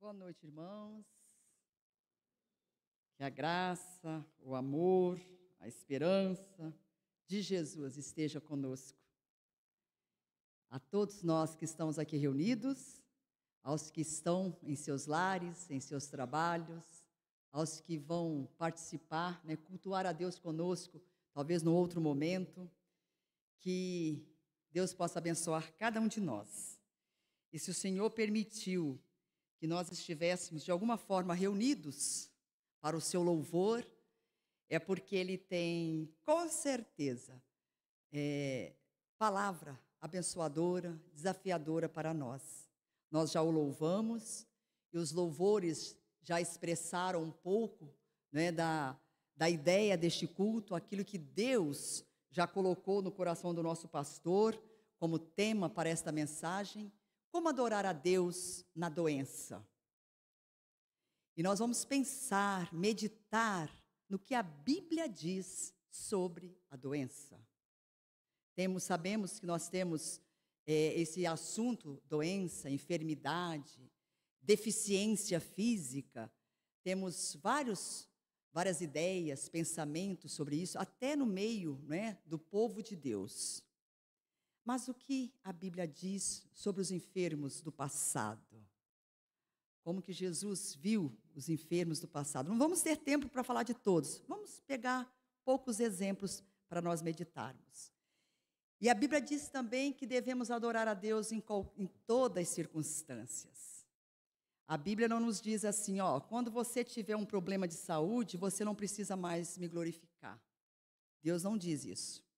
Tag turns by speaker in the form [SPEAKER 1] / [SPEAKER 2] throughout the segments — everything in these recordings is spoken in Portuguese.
[SPEAKER 1] Boa noite, irmãos. Que a graça, o amor, a esperança de Jesus esteja conosco. A todos nós que estamos aqui reunidos, aos que estão em seus lares, em seus trabalhos, aos que vão participar, cultuar a Deus conosco, talvez num outro momento, que Deus possa abençoar cada um de nós. E se o Senhor permitiu que nós estivéssemos de alguma forma reunidos para o seu louvor, é porque Ele tem, com certeza, palavra abençoadora, desafiadora para nós. Nós já o louvamos e os louvores já expressaram um pouco, da ideia deste culto, aquilo que Deus já colocou no coração do nosso pastor como tema para esta mensagem. Como adorar a Deus na doença? E nós vamos pensar, meditar no que a Bíblia diz sobre a doença. Sabemos que nós temos esse assunto, doença, enfermidade, deficiência física. Temos várias ideias, pensamentos sobre isso, até no meio, do povo de Deus. Mas o que a Bíblia diz sobre os enfermos do passado? Como que Jesus viu os enfermos do passado? Não vamos ter tempo para falar de todos. Vamos pegar poucos exemplos para nós meditarmos. E a Bíblia diz também que devemos adorar a Deus em todas as circunstâncias. A Bíblia não nos diz assim, quando você tiver um problema de saúde, você não precisa mais me glorificar. Deus não diz isso.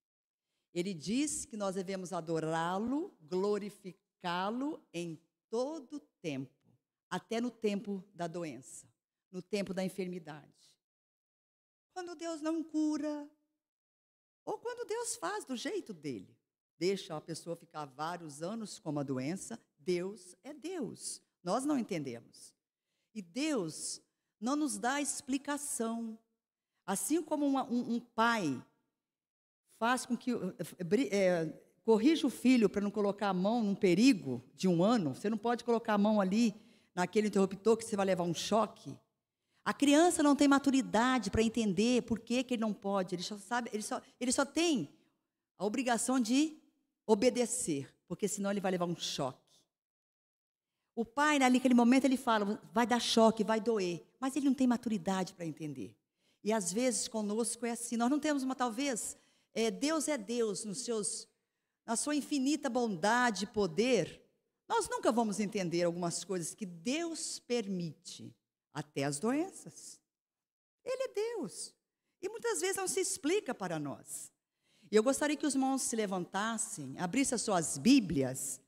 [SPEAKER 1] Ele diz que nós devemos adorá-lo, glorificá-lo em todo tempo, até no tempo da doença, no tempo da enfermidade. Quando Deus não cura, ou quando Deus faz do jeito dele, deixa a pessoa ficar vários anos com uma doença, Deus é Deus. Nós não entendemos. E Deus não nos dá explicação. Assim como um pai faz com que corrija o filho para não colocar a mão num perigo de 1 ano. Você não pode colocar a mão ali naquele interruptor que você vai levar um choque. A criança não tem maturidade para entender por que ele não pode. Ele só tem a obrigação de obedecer, porque senão ele vai levar um choque. O pai, naquele momento, ele fala, vai dar choque, vai doer, mas ele não tem maturidade para entender. E às vezes conosco é assim, nós não temos talvez... Deus é Deus na sua infinita bondade e poder. Nós nunca vamos entender algumas coisas que Deus permite, até as doenças. Ele é Deus. E muitas vezes não se explica para nós. E eu gostaria que os irmãos se levantassem, abrissem as suas Bíblias.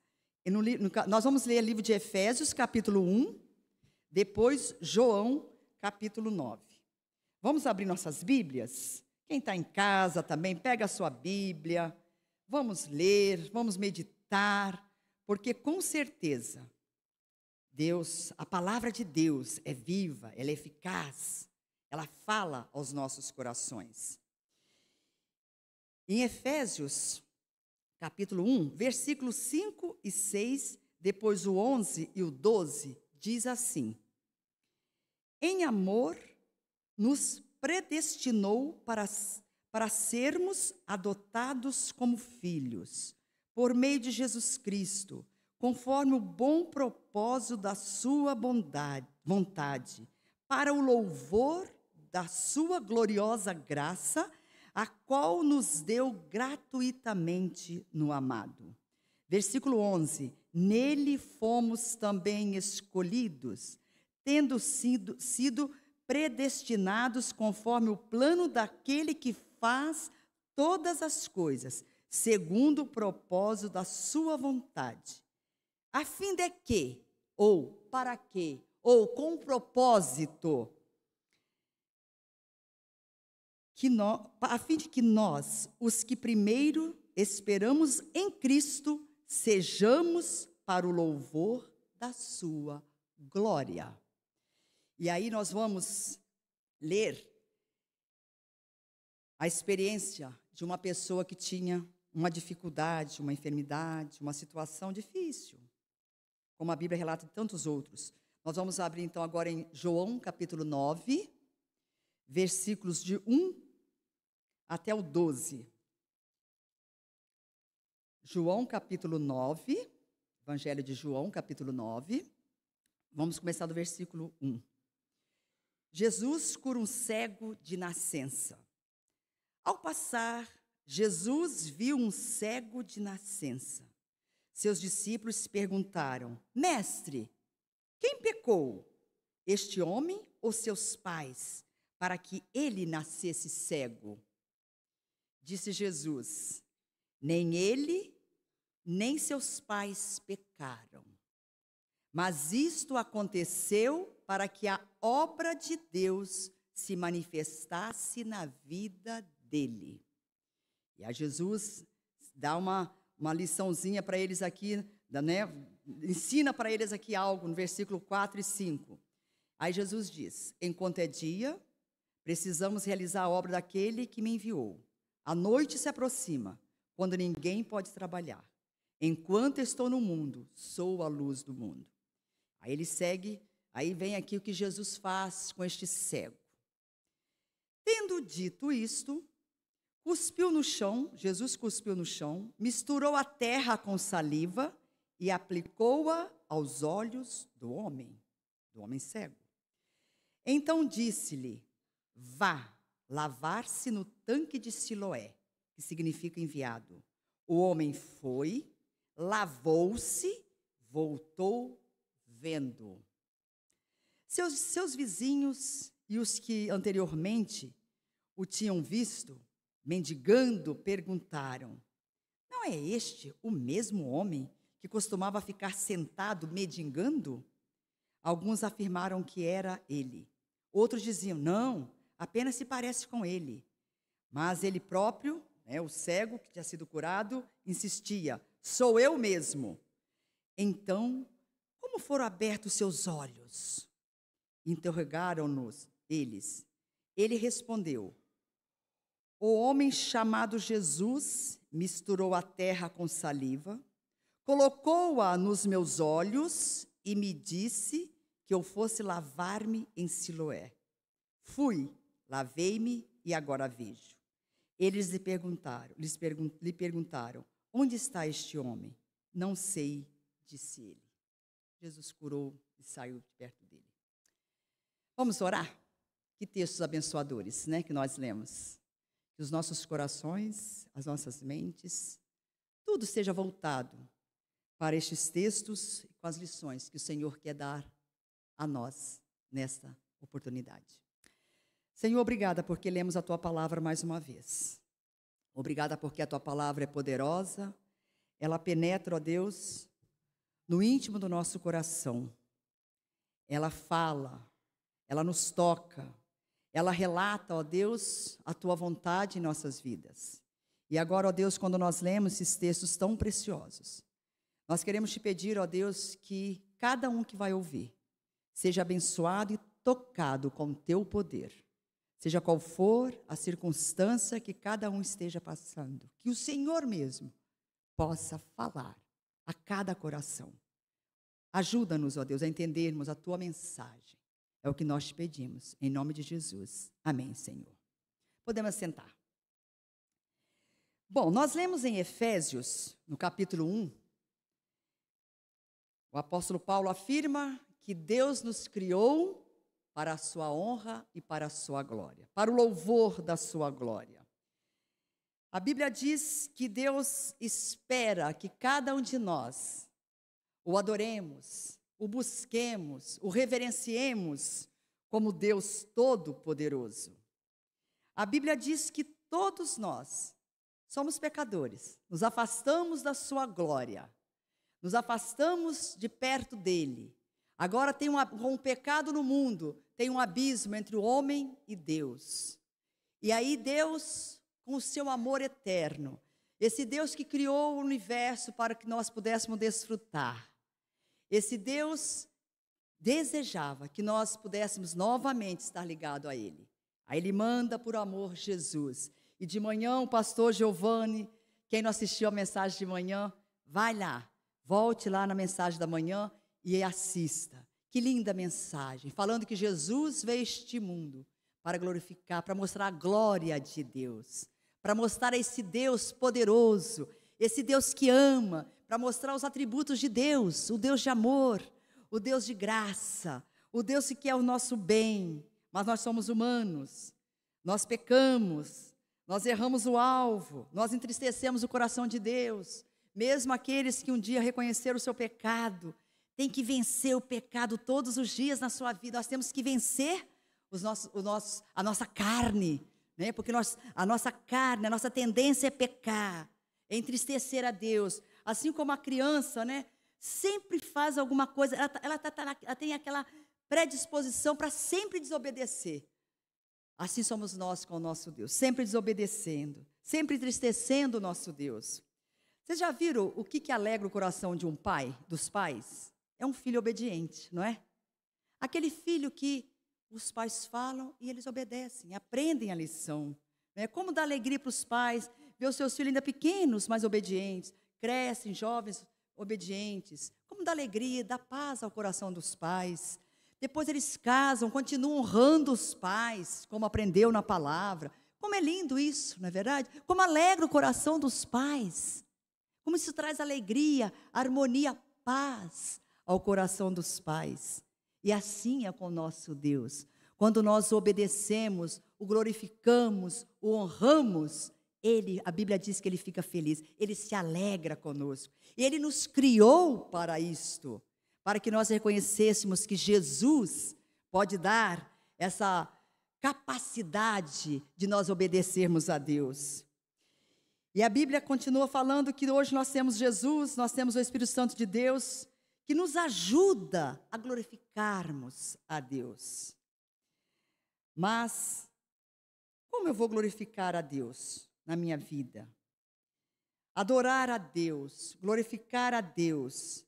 [SPEAKER 1] Nós vamos ler o livro de Efésios, capítulo 1, depois João, capítulo 9. Vamos abrir nossas Bíblias? Quem está em casa também, pega a sua Bíblia, vamos ler, vamos meditar, porque com certeza, a palavra de Deus é viva, ela é eficaz, ela fala aos nossos corações. Em Efésios, capítulo 1, versículos 5 e 6, depois o 11 e o 12, diz assim: em amor, nos predestinou para sermos adotados como filhos, por meio de Jesus Cristo, conforme o bom propósito da sua vontade, para o louvor da sua gloriosa graça, a qual nos deu gratuitamente no amado. Versículo 11, nele fomos também escolhidos, tendo sido predestinados conforme o plano daquele que faz todas as coisas, segundo o propósito da sua vontade, a fim de que, ou para que, ou com o propósito, a fim de que nós, os que primeiro esperamos em Cristo, sejamos para o louvor da sua glória. E aí nós vamos ler a experiência de uma pessoa que tinha uma dificuldade, uma enfermidade, uma situação difícil, como a Bíblia relata de tantos outros. Nós vamos abrir então agora em João capítulo 9, versículos de 1 até o 12. João capítulo 9, Evangelho de João capítulo 9, vamos começar do versículo 1. Jesus cura um cego de nascença. Ao passar, Jesus viu um cego de nascença. Seus discípulos se perguntaram: Mestre, quem pecou, este homem ou seus pais, para que ele nascesse cego? Disse Jesus: nem ele, nem seus pais pecaram. Mas isto aconteceu para que a obra de Deus se manifestasse na vida dele. E a Jesus dá uma liçãozinha para eles aqui, né? Ensina para eles aqui algo no versículo 4 e 5. Aí Jesus diz: enquanto é dia, precisamos realizar a obra daquele que me enviou. A noite se aproxima, quando ninguém pode trabalhar. Enquanto estou no mundo, sou a luz do mundo. Aí ele segue, aí vem aqui o que Jesus faz com este cego. Tendo dito isto, cuspiu no chão, Jesus cuspiu no chão, misturou a terra com saliva e aplicou-a aos olhos do homem cego. Então disse-lhe: vá lavar-se no tanque de Siloé, que significa enviado. O homem foi, lavou-se, voltou vendo. Seus vizinhos e os que anteriormente o tinham visto, mendigando, perguntaram: não é este o mesmo homem que costumava ficar sentado mendigando? Alguns afirmaram que era ele. Outros diziam: não, apenas se parece com ele. Mas ele próprio, o cego que tinha sido curado, insistia: sou eu mesmo. Então, como foram abertos seus olhos? Interrogaram-nos eles. Ele respondeu: o homem chamado Jesus misturou a terra com saliva, colocou-a nos meus olhos e me disse que eu fosse lavar-me em Siloé. Fui, lavei-me e agora vejo. Eles lhe perguntaram: onde está este homem? Não sei, disse ele. Jesus curou e saiu de perto dele. Vamos orar? Que textos abençoadores, que nós lemos. Que os nossos corações, as nossas mentes, tudo seja voltado para estes textos e com as lições que o Senhor quer dar a nós nesta oportunidade. Senhor, obrigada porque lemos a Tua palavra mais uma vez. Obrigada porque a Tua palavra é poderosa, ela penetra, ó Deus, no íntimo do nosso coração. Ela fala, ela nos toca, ela relata, ó Deus, a Tua vontade em nossas vidas. E agora, ó Deus, quando nós lemos esses textos tão preciosos, nós queremos Te pedir, ó Deus, que cada um que vai ouvir seja abençoado e tocado com o Teu poder. Seja qual for a circunstância que cada um esteja passando, que o Senhor mesmo possa falar a cada coração. Ajuda-nos, ó Deus, a entendermos a Tua mensagem. É o que nós Te pedimos, em nome de Jesus. Amém, Senhor. Podemos sentar. Bom, nós lemos em Efésios, no capítulo 1, o apóstolo Paulo afirma que Deus nos criou para a sua honra e para a sua glória, para o louvor da sua glória. A Bíblia diz que Deus espera que cada um de nós o adoremos, o busquemos, o reverenciemos como Deus Todo-Poderoso. A Bíblia diz que todos nós somos pecadores, nos afastamos da sua glória, nos afastamos de perto dele. Agora com o pecado no mundo, tem um abismo entre o homem e Deus. E aí Deus, com o seu amor eterno, esse Deus que criou o universo para que nós pudéssemos desfrutar, esse Deus desejava que nós pudéssemos novamente estar ligados a Ele. Aí Ele manda por amor Jesus. E de manhã o pastor Giovanni, quem não assistiu a mensagem de manhã, vai lá, volte lá na mensagem da manhã e assista. Que linda mensagem, falando que Jesus veio a este mundo para glorificar, para mostrar a glória de Deus, para mostrar esse Deus poderoso, esse Deus que ama, para mostrar os atributos de Deus, o Deus de amor, o Deus de graça, o Deus que quer o nosso bem. Mas nós somos humanos, nós pecamos, nós erramos o alvo, nós entristecemos o coração de Deus. Mesmo aqueles que um dia reconheceram o seu pecado, tem que vencer o pecado todos os dias na sua vida. Nós temos que vencer a nossa carne, né? Porque a nossa carne, a nossa tendência é pecar, é entristecer a Deus. Assim como a criança, né, sempre faz alguma coisa, ela tem aquela predisposição para sempre desobedecer. Assim somos nós com o nosso Deus, sempre desobedecendo, sempre entristecendo o nosso Deus. Vocês já viram o que alegra o coração de um pai, dos pais? É um filho obediente, não é? Aquele filho que os pais falam e eles obedecem, aprendem a lição. Né? Como dá alegria para os pais ver os seus filhos ainda pequenos, mas obedientes, crescem jovens obedientes. Como dá alegria, dá paz ao coração dos pais. Depois eles casam, continuam honrando os pais, como aprendeu na palavra. Como é lindo isso, não é verdade? Como alegra o coração dos pais. Como isso traz alegria, harmonia, paz ao coração dos pais. E assim é com o nosso Deus. Quando nós obedecemos, o glorificamos, o honramos, a Bíblia diz que Ele fica feliz, Ele se alegra conosco. E Ele nos criou para isto, para que nós reconhecêssemos que Jesus pode dar essa capacidade de nós obedecermos a Deus. E a Bíblia continua falando que hoje nós temos Jesus, nós temos o Espírito Santo de Deus, que nos ajuda a glorificarmos a Deus. Mas, como eu vou glorificar a Deus na minha vida? Adorar a Deus, glorificar a Deus.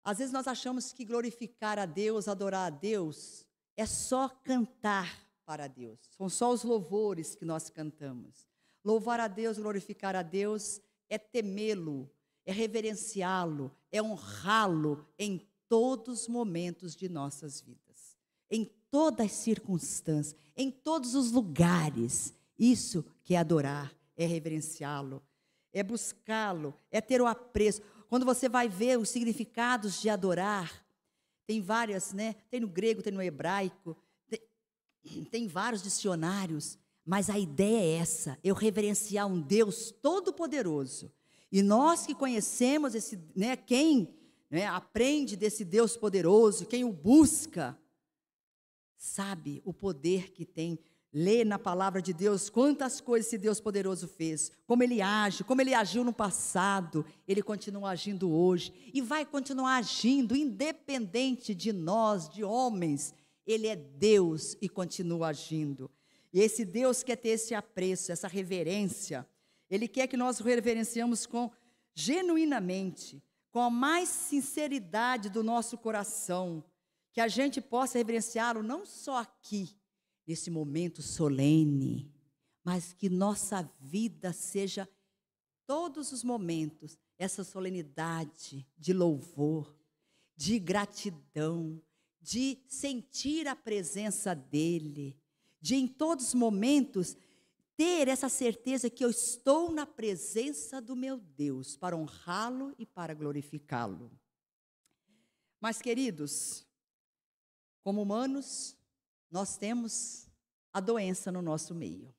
[SPEAKER 1] Às vezes nós achamos que glorificar a Deus, adorar a Deus, é só cantar para Deus. São só os louvores que nós cantamos. Louvar a Deus, glorificar a Deus, é temê-lo, é reverenciá-lo, é honrá-lo em todos os momentos de nossas vidas, em todas as circunstâncias, em todos os lugares. Isso que é adorar, é reverenciá-lo, é buscá-lo, é ter o apreço. Quando você vai ver os significados de adorar, tem várias, né? Tem no grego, tem no hebraico, tem vários dicionários, mas a ideia é essa, eu reverenciar um Deus todo-poderoso. E nós que conhecemos esse, né, quem, né, aprende desse Deus poderoso, quem o busca, sabe o poder que tem. Lê na palavra de Deus quantas coisas esse Deus poderoso fez, como Ele age, como Ele agiu no passado, Ele continua agindo hoje e vai continuar agindo, independente de nós, de homens. Ele é Deus e continua agindo. E esse Deus quer ter esse apreço, essa reverência. Ele quer que nós o reverenciamos genuinamente, com a mais sinceridade do nosso coração, que a gente possa reverenciá-lo não só aqui, nesse momento solene, mas que nossa vida seja, todos os momentos, essa solenidade de louvor, de gratidão, de sentir a presença dEle, de em todos os momentos ter essa certeza que eu estou na presença do meu Deus, para honrá-lo e para glorificá-lo. Mas, queridos, como humanos, nós temos a doença no nosso meio.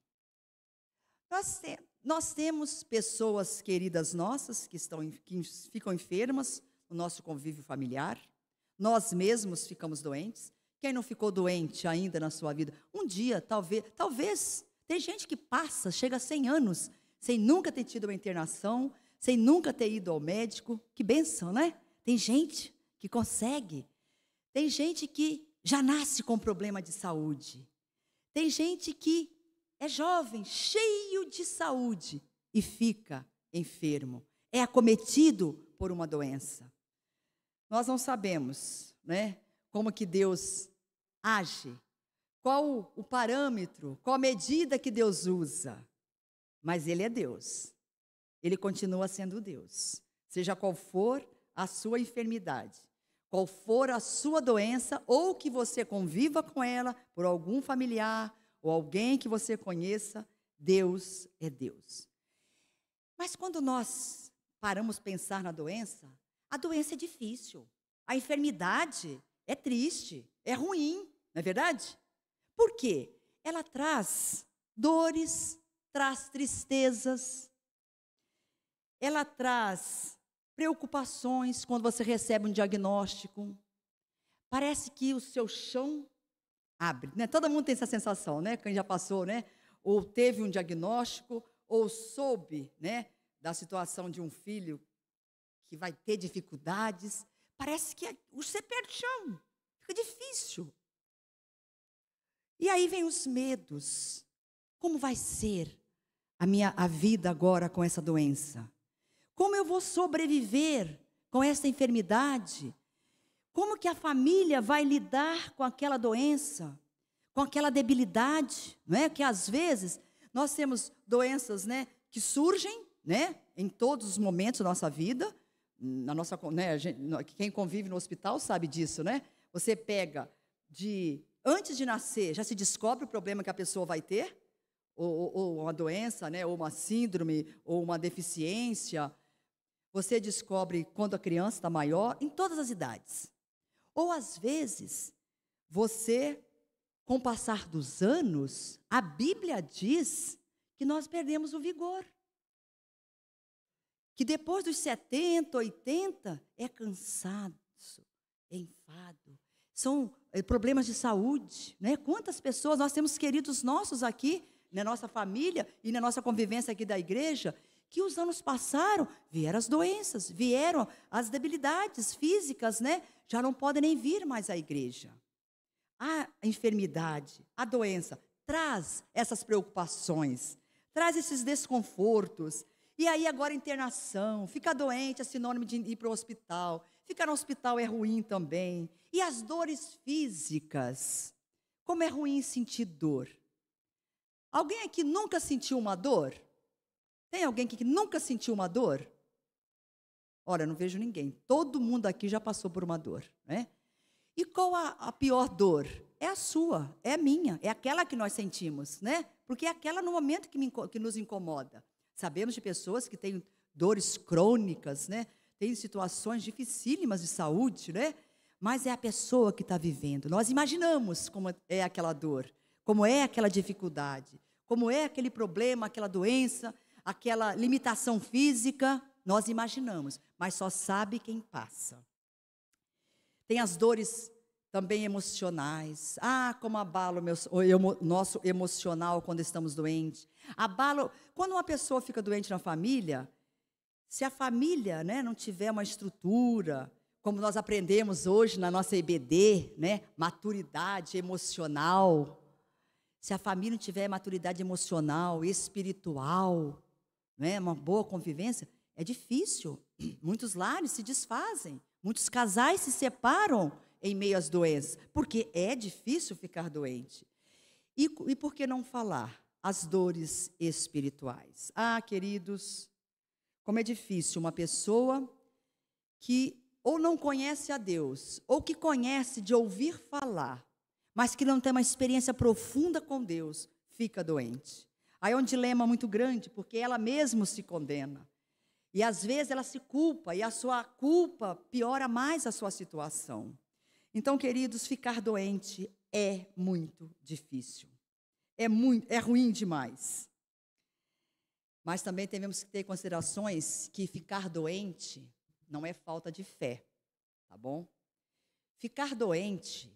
[SPEAKER 1] Nós temos pessoas queridas nossas que ficam enfermas no nosso convívio familiar. Nós mesmos ficamos doentes. Quem não ficou doente ainda na sua vida? Um dia, talvez, tem gente que passa, chega a 100 anos, sem nunca ter tido uma internação, sem nunca ter ido ao médico. Que bênção, né? Tem gente que consegue. Tem gente que já nasce com problema de saúde. Tem gente que é jovem, cheio de saúde e fica enfermo. É acometido por uma doença. Nós não sabemos, né, como que Deus age, qual o parâmetro, qual a medida que Deus usa. Mas Ele é Deus. Ele continua sendo Deus. Seja qual for a sua enfermidade, qual for a sua doença, ou que você conviva com ela, por algum familiar, ou alguém que você conheça, Deus é Deus. Mas quando nós paramos para pensar na doença, a doença é difícil, a enfermidade é triste, é ruim, não é verdade? Por quê? Ela traz dores, traz tristezas, ela traz preocupações quando você recebe um diagnóstico. Parece que o seu chão abre, né? Todo mundo tem essa sensação, né? Quem já passou, né? Ou teve um diagnóstico, ou soube, né? Da situação de um filho que vai ter dificuldades. Parece que você perde o chão, fica difícil. E aí vem os medos. Como vai ser a vida agora com essa doença? Como eu vou sobreviver com essa enfermidade? Como que a família vai lidar com aquela doença? Com aquela debilidade, não é? Que às vezes nós temos doenças, né, que surgem, né, em todos os momentos da nossa vida. Na nossa, né, quem convive no hospital sabe disso, né? Você pega antes de nascer, já se descobre o problema que a pessoa vai ter, ou uma doença, né, ou uma síndrome, ou uma deficiência. Você descobre quando a criança está maior, em todas as idades. Ou às vezes, você, com o passar dos anos, a Bíblia diz que nós perdemos o vigor. Que depois dos 70, 80, é cansaço, é enfado. São problemas de saúde, né? Quantas pessoas, nós temos queridos nossos aqui, na nossa família e na nossa convivência aqui da igreja, que os anos passaram, vieram as doenças, vieram as debilidades físicas, né? Já não podem nem vir mais à igreja. A enfermidade, a doença, traz essas preocupações, traz esses desconfortos. E aí agora internação, ficar doente é sinônimo de ir para o hospital. Ficar no hospital é ruim também. E as dores físicas, como é ruim sentir dor. Alguém aqui nunca sentiu uma dor? Tem alguém aqui que nunca sentiu uma dor? Olha, eu não vejo ninguém. Todo mundo aqui já passou por uma dor, né? E qual a pior dor? É a sua, é a minha, é aquela que nós sentimos, né? Porque é aquela no momento que nos incomoda. Sabemos de pessoas que têm dores crônicas, né? Tem situações dificílimas de saúde, né? Mas é a pessoa que está vivendo. Nós imaginamos como é aquela dor, como é aquela dificuldade, como é aquele problema, aquela doença, aquela limitação física. Nós imaginamos, mas só sabe quem passa. Tem as dores também emocionais. Como abala o nosso emocional quando estamos doentes. Quando uma pessoa fica doente na família, se a família, né, não tiver uma estrutura, como nós aprendemos hoje na nossa EBD, né, maturidade emocional, se a família não tiver maturidade emocional, espiritual, né, uma boa convivência, é difícil. Muitos lares se desfazem, muitos casais se separam em meio às doenças, porque é difícil ficar doente. E por que não falar? As dores espirituais. Queridos, como é difícil uma pessoa que ou não conhece a Deus, ou que conhece de ouvir falar, mas que não tem uma experiência profunda com Deus, fica doente. Aí é um dilema muito grande, porque ela mesma se condena. E às vezes ela se culpa, e a sua culpa piora mais a sua situação. Então, queridos, ficar doente é muito difícil. É ruim demais. Mas também devemos ter considerações que ficar doente não é falta de fé, tá bom? Ficar doente,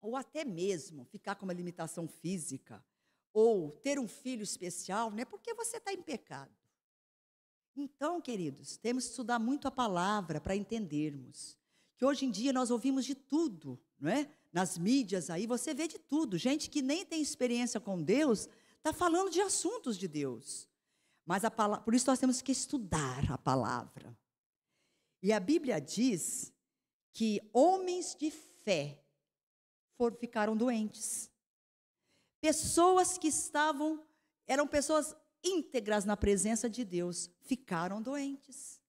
[SPEAKER 1] ou até mesmo ficar com uma limitação física, ou ter um filho especial, não é porque você está em pecado. Então, queridos, temos que estudar muito a palavra para entendermos que hoje em dia nós ouvimos de tudo, não é? Nas mídias aí você vê de tudo. Gente que nem tem experiência com Deus está falando de assuntos de Deus. Mas por isso nós temos que estudar a palavra. E a Bíblia diz que homens de fé ficaram doentes. Pessoas que eram pessoas íntegras na presença de Deus, ficaram doentes.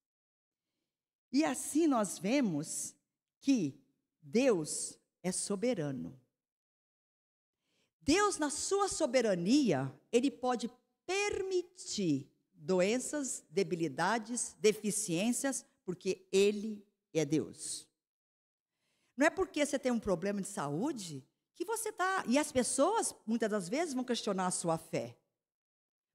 [SPEAKER 1] E assim nós vemos que Deus é soberano. Deus, na sua soberania, Ele pode permitir doenças, debilidades, deficiências, porque Ele é Deus. Não é porque você tem um problema de saúde que você está... E as pessoas, muitas das vezes, vão questionar a sua fé.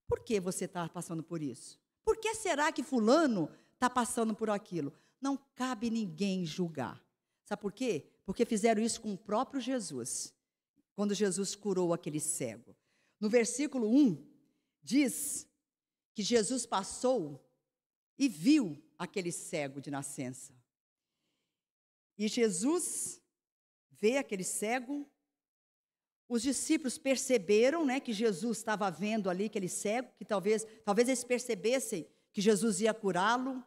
[SPEAKER 1] Por que você está passando por isso? Por que será que fulano está passando por aquilo? Não cabe ninguém julgar. Sabe por quê? Porque fizeram isso com o próprio Jesus, quando Jesus curou aquele cego. No versículo 1, diz que Jesus passou e viu aquele cego de nascença. E Jesus vê aquele cego. Os discípulos perceberam, né, que Jesus estava vendo ali aquele cego, que talvez eles percebessem que Jesus ia curá-lo.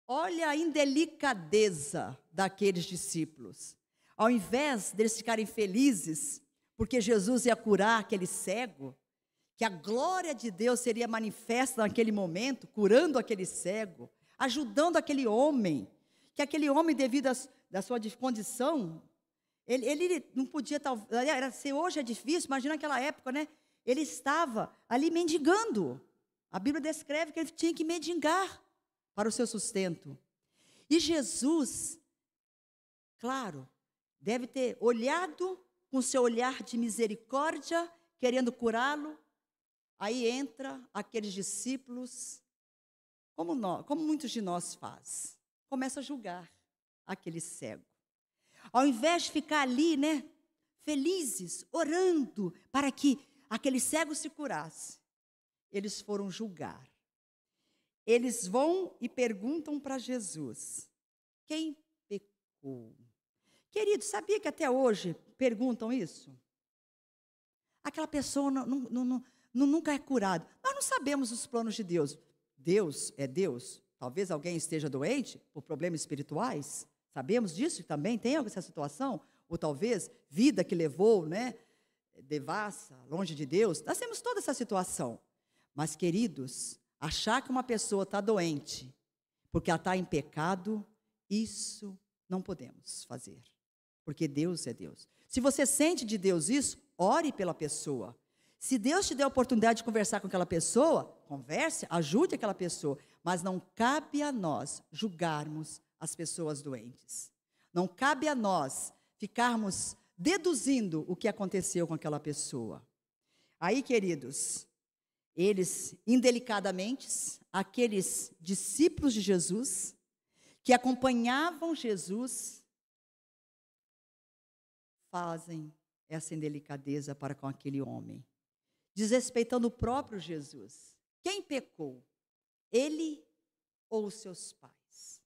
[SPEAKER 1] Olha a indelicadeza daqueles discípulos. Ao invés deles ficarem felizes, porque Jesus ia curar aquele cego, que a glória de Deus seria manifesta naquele momento, curando aquele cego, ajudando aquele homem, que aquele homem, devido à sua condição, ele não podia, se hoje é difícil, imagina naquela época, né? Ele estava ali mendigando. A Bíblia descreve que ele tinha que mendigar para o seu sustento. E Jesus, claro, deve ter olhado com seu olhar de misericórdia, querendo curá-lo. Aí entra aqueles discípulos, como muitos de nós faz, começa a julgar aquele cego. Ao invés de ficar ali, né, felizes, orando para que aquele cego se curasse, eles foram julgar. Eles vão e perguntam para Jesus: quem pecou? Querido, sabia que até hoje perguntam isso? Aquela pessoa nunca é curada. Nós não sabemos os planos de Deus. Deus é Deus. Talvez alguém esteja doente por problemas espirituais. Sabemos disso também? Tem essa situação? Ou talvez vida que levou, né, devassa, longe de Deus. Nós temos toda essa situação. Mas, queridos, achar que uma pessoa está doente porque ela está em pecado, isso não podemos fazer. Porque Deus é Deus. Se você sente de Deus isso, ore pela pessoa. Se Deus te der a oportunidade de conversar com aquela pessoa, converse, ajude aquela pessoa. Mas não cabe a nós julgarmos as pessoas doentes. Não cabe a nós ficarmos deduzindo o que aconteceu com aquela pessoa. Aí, queridos, eles, indelicadamente, aqueles discípulos de Jesus, que acompanhavam Jesus, fazem essa indelicadeza para com aquele homem, desrespeitando o próprio Jesus. Quem pecou? Ele ou os seus pais?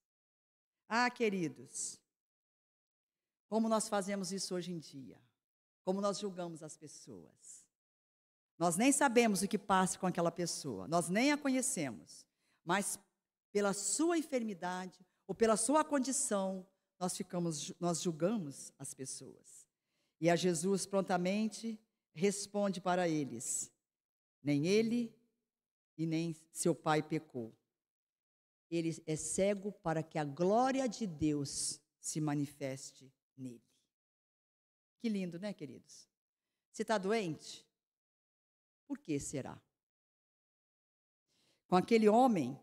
[SPEAKER 1] Ah, queridos, como nós fazemos isso hoje em dia? Como nós julgamos as pessoas? Nós nem sabemos o que passa com aquela pessoa, nós nem a conhecemos, mas pela sua enfermidade ou pela sua condição, nós julgamos as pessoas. E a Jesus prontamente responde para eles: nem ele e nem seu pai pecou. Ele é cego para que a glória de Deus se manifeste nele. Que lindo, né, queridos? Você está doente? Por que será? Com aquele homem,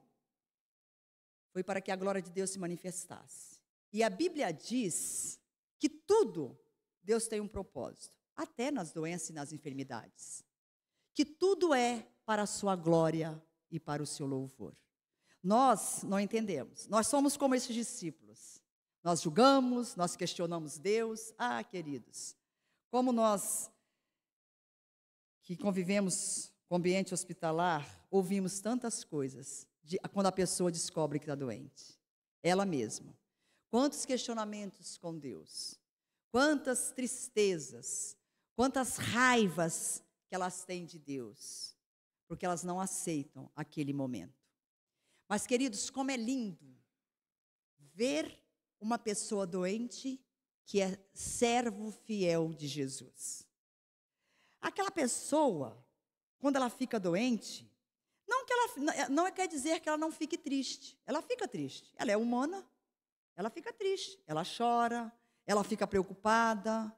[SPEAKER 1] foi para que a glória de Deus se manifestasse. E a Bíblia diz que tudo, Deus tem um propósito, até nas doenças e nas enfermidades. Que tudo é para a sua glória e para o seu louvor. Nós não entendemos. Nós somos como esses discípulos. Nós julgamos, nós questionamos Deus. Ah, queridos, como nós que convivemos com o ambiente hospitalar, ouvimos tantas coisas quando a pessoa descobre que está doente. Ela mesma. Quantos questionamentos com Deus. Quantas tristezas, quantas raivas que elas têm de Deus. Porque elas não aceitam aquele momento. Mas, queridos, como é lindo ver uma pessoa doente que é servo fiel de Jesus. Aquela pessoa, quando ela fica doente, não quer dizer que ela não fique triste. Ela fica triste. Ela é humana, ela fica triste, ela chora, ela fica preocupada,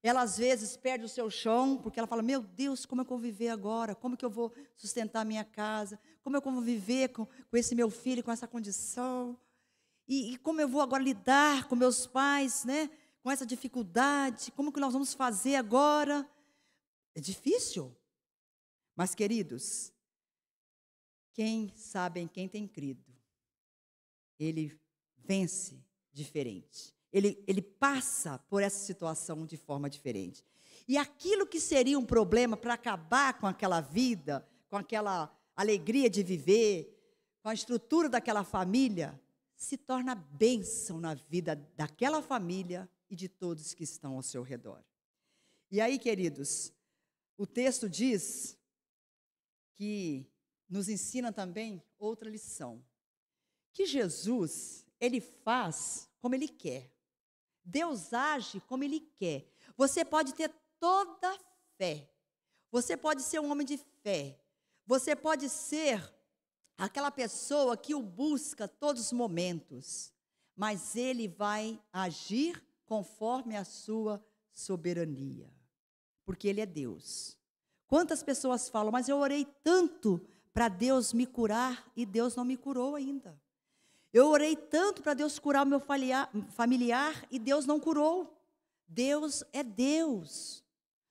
[SPEAKER 1] ela às vezes perde o seu chão, porque ela fala, meu Deus, como é que eu vou viver agora? Como que eu vou sustentar a minha casa? Como é que eu vou viver com esse meu filho, com essa condição? E como eu vou agora lidar com meus pais, né? Com essa dificuldade? Como que nós vamos fazer agora? É difícil. Mas, queridos, quem sabe em quem tem crido, ele vence diferente. Ele passa por essa situação de forma diferente. E aquilo que seria um problema para acabar com aquela vida, com aquela alegria de viver, com a estrutura daquela família, se torna bênção na vida daquela família e de todos que estão ao seu redor. E aí, queridos, o texto diz que nos ensina também outra lição. Que Jesus, ele faz como ele quer. Deus age como ele quer. Você pode ter toda a fé. Você pode ser um homem de fé. Você pode ser aquela pessoa que o busca todos os momentos. Mas ele vai agir conforme a sua soberania. Porque ele é Deus. Quantas pessoas falam, mas eu orei tanto para Deus me curar e Deus não me curou ainda. Eu orei tanto para Deus curar o meu familiar e Deus não curou. Deus é Deus.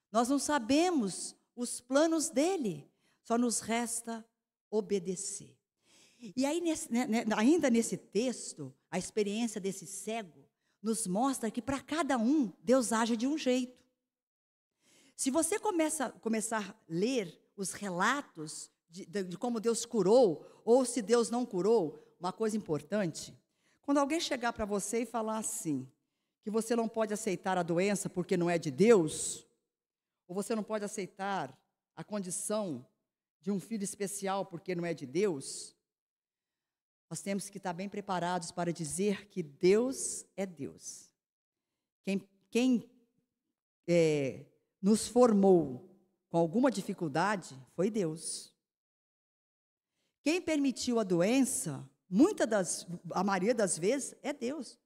[SPEAKER 1] Nós não sabemos os planos dele. Só nos resta obedecer. E aí, ainda nesse texto, a experiência desse cego nos mostra que para cada um, Deus age de um jeito. Se você começar a ler os relatos de como Deus curou, ou se Deus não curou, uma coisa importante, quando alguém chegar para você e falar assim, que você não pode aceitar a doença porque não é de Deus, ou você não pode aceitar a condição de um filho especial porque não é de Deus, nós temos que estar bem preparados para dizer que Deus é Deus. Quem nos formou com alguma dificuldade foi Deus. Quem permitiu a doença, a maioria das vezes, é Deus.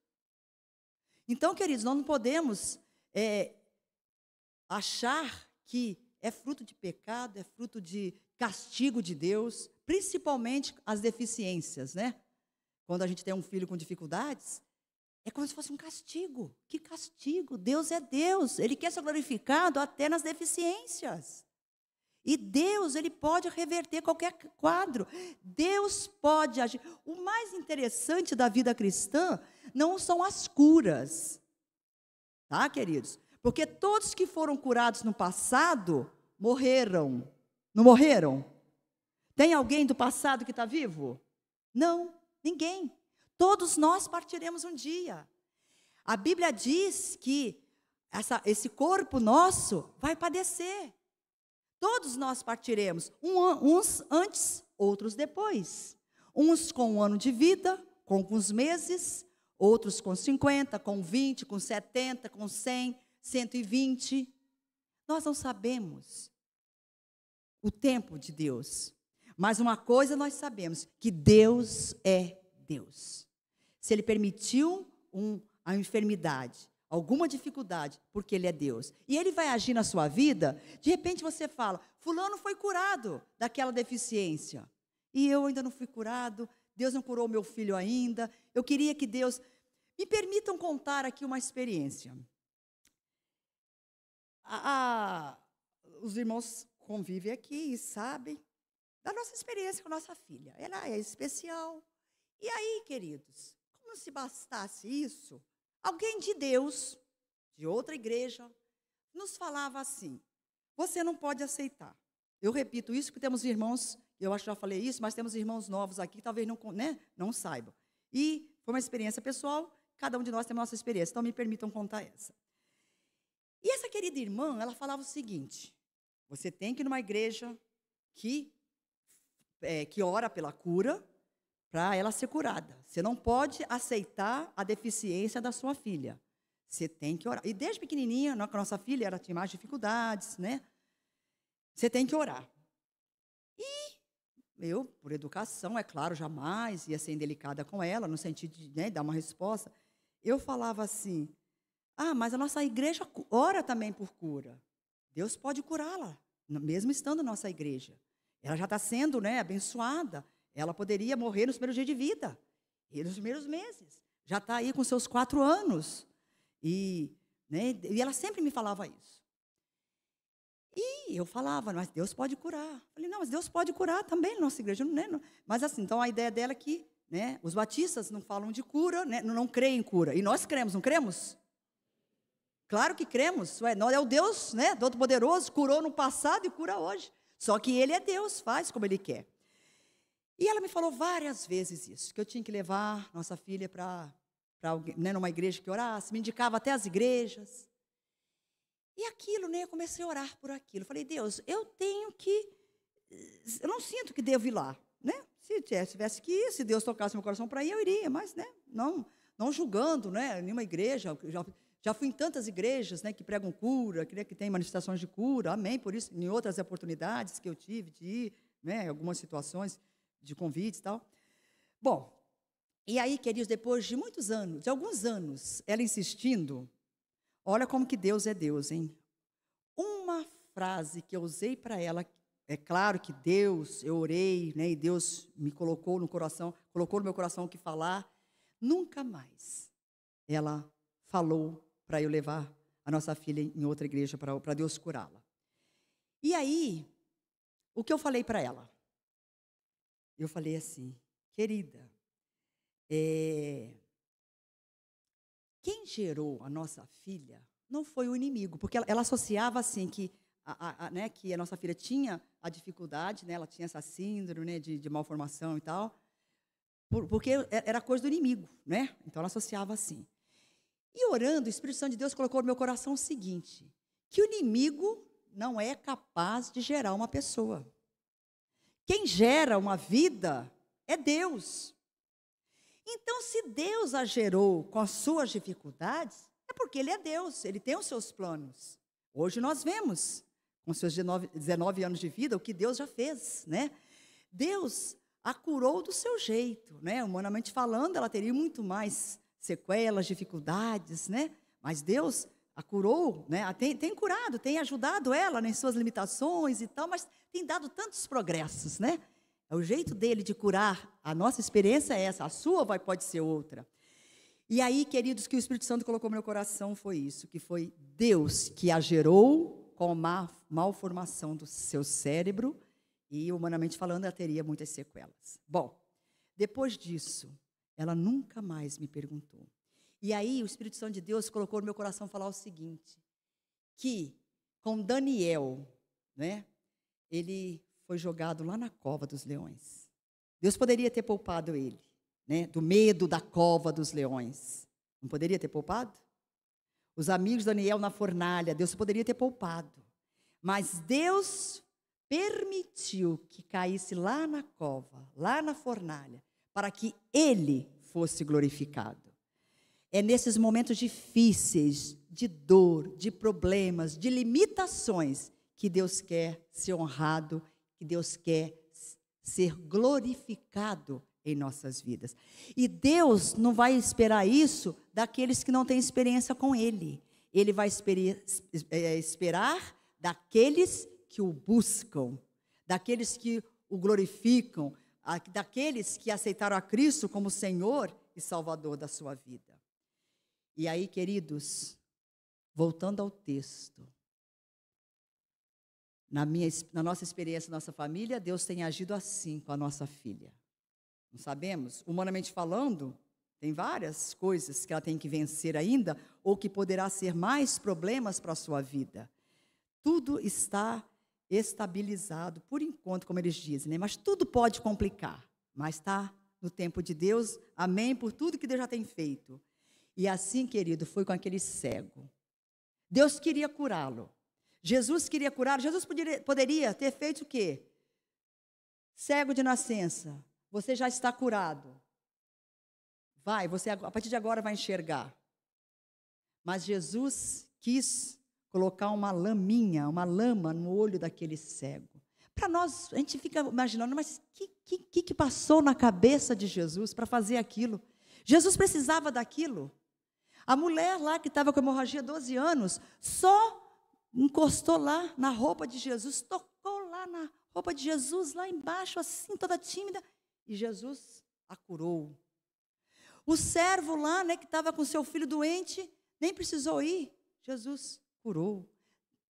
[SPEAKER 1] Então, queridos, nós não podemos achar que é fruto de pecado, é fruto de castigo de Deus, principalmente as deficiências, né? Quando a gente tem um filho com dificuldades, é como se fosse um castigo. Que castigo? Deus é Deus. Ele quer ser glorificado até nas deficiências. E Deus, ele pode reverter qualquer quadro. Deus pode agir. O mais interessante da vida cristã não são as curas. Tá, queridos? Porque todos que foram curados no passado, morreram. Não morreram? Tem alguém do passado que está vivo? Não, ninguém. Todos nós partiremos um dia. A Bíblia diz que esse corpo nosso vai padecer. Todos nós partiremos, uns antes, outros depois. Uns com 1 ano de vida, com alguns meses, outros com 50, com 20, com 70, com 100, 120. Nós não sabemos o tempo de Deus. Mas uma coisa nós sabemos, que Deus é Deus. Se Ele permitiu a enfermidade, alguma dificuldade, porque Ele é Deus, e Ele vai agir na sua vida, de repente você fala, fulano foi curado daquela deficiência, e eu ainda não fui curado, Deus não curou meu filho ainda, eu queria que Deus... Me permitam contar aqui uma experiência. Os irmãos convivem aqui e sabem da nossa experiência com a nossa filha. Ela é especial. E aí, queridos, como se bastasse isso, alguém de Deus, de outra igreja, nos falava assim, você não pode aceitar. Eu repito isso porque temos irmãos, eu acho que já falei isso, mas temos irmãos novos aqui que talvez não saibam. E foi uma experiência pessoal, cada um de nós tem a nossa experiência, então me permitam contar essa. E essa querida irmã, ela falava o seguinte, você tem que ir numa igreja que ora pela cura, para ela ser curada. Você não pode aceitar a deficiência da sua filha. Você tem que orar. E desde pequenininha, com a nossa filha, ela tinha mais dificuldades, né? Você tem que orar. E eu, por educação, é claro, jamais ia ser indelicada com ela, no sentido de, né, dar uma resposta. Eu falava assim, mas a nossa igreja ora também por cura. Deus pode curá-la, mesmo estando na nossa igreja. Ela já está sendo, né, abençoada. Ela poderia morrer nos primeiros dias de vida, e nos primeiros meses. Já está aí com seus 4 anos. E ela sempre me falava isso. E eu falava, mas Deus pode curar. Falei, não, mas Deus pode curar também na nossa igreja. Não. Mas assim, então a ideia dela é que, né, os batistas não falam de cura, né, não creem em cura. E nós cremos, não cremos? Claro que cremos. Nós é o Deus, né, Todo-Poderoso, curou no passado e cura hoje. Só que Ele é Deus, faz como Ele quer. E ela me falou várias vezes isso, que eu tinha que levar nossa filha para alguém, né, numa igreja que orasse, me indicava até as igrejas. E aquilo, né, eu comecei a orar por aquilo. Falei, Deus, eu não sinto que devo ir lá, né? Se tivesse que ir, se Deus tocasse meu coração para ir, eu iria, mas, né, não julgando, né, nenhuma igreja. Já fui em tantas igrejas, né, que pregam cura, que tem manifestações de cura, amém, por isso, em outras oportunidades que eu tive de ir, né, em algumas situações de convites e tal. Bom, e aí, queridos, depois de muitos anos, de alguns anos, ela insistindo, olha como que Deus é Deus, hein? Uma frase que eu usei para ela, é claro que Deus, eu orei, né, e Deus me colocou no meu coração o que falar, nunca mais ela falou para eu levar a nossa filha em outra igreja para Deus curá-la. E aí, o que eu falei para ela? Eu falei assim, querida, quem gerou a nossa filha não foi o inimigo, porque ela associava assim que né, que a nossa filha tinha a dificuldade, né, ela tinha essa síndrome, né, de malformação e tal, porque era coisa do inimigo, né? Então ela associava assim. E orando, o Espírito Santo de Deus colocou no meu coração o seguinte, que o inimigo não é capaz de gerar uma pessoa. Quem gera uma vida é Deus. Então, se Deus a gerou com as suas dificuldades, é porque Ele é Deus, Ele tem os seus planos. Hoje nós vemos, com seus 19 anos de vida, o que Deus já fez, né? Deus a curou do seu jeito, né? Humanamente falando, ela teria muito mais sequelas, dificuldades, né? Mas Deus a curou, né? Tem curado, tem ajudado ela nas suas limitações e tal, mas tem dado tantos progressos, né? É o jeito dele de curar. A nossa experiência é essa, a sua pode ser outra. E aí, queridos, que o Espírito Santo colocou no meu coração foi isso, que foi Deus que a gerou com uma malformação do seu cérebro e, humanamente falando, ela teria muitas sequelas. Bom, depois disso, ela nunca mais me perguntou. E aí, o Espírito Santo de Deus colocou no meu coração falar o seguinte, que com Daniel, né, ele foi jogado lá na cova dos leões. Deus poderia ter poupado ele, né, do medo da cova dos leões. Não poderia ter poupado? Os amigos de Daniel na fornalha, Deus poderia ter poupado. Mas Deus permitiu que caísse lá na cova, lá na fornalha, para que ele fosse glorificado. É nesses momentos difíceis, de dor, de problemas, de limitações, que Deus quer ser honrado, que Deus quer ser glorificado em nossas vidas. E Deus não vai esperar isso daqueles que não têm experiência com Ele. Ele vai esperar daqueles que o buscam, daqueles que o glorificam, daqueles que aceitaram a Cristo como Senhor e Salvador da sua vida. E aí, queridos, voltando ao texto, na nossa experiência, nossa família, Deus tem agido assim com a nossa filha. Não sabemos? Humanamente falando, tem várias coisas que ela tem que vencer ainda, ou que poderá ser mais problemas para a sua vida. Tudo está estabilizado, por enquanto, como eles dizem, né? Mas tudo pode complicar, mas está no tempo de Deus, amém, por tudo que Deus já tem feito. E assim, querido, foi com aquele cego. Deus queria curá-lo. Jesus queria curá-lo. Jesus poderia ter feito o quê? Cego de nascença, você já está curado. Você a partir de agora vai enxergar. Mas Jesus quis colocar uma lama no olho daquele cego, Para nós, a gente fica imaginando, mas o que passou na cabeça de Jesus para fazer aquilo? Jesus precisava daquilo. A mulher lá que estava com hemorragia há 12 anos, só encostou lá na roupa de Jesus, tocou lá na roupa de Jesus, lá embaixo, assim, toda tímida, e Jesus a curou. O servo lá, né, que estava com seu filho doente, nem precisou ir, Jesus curou.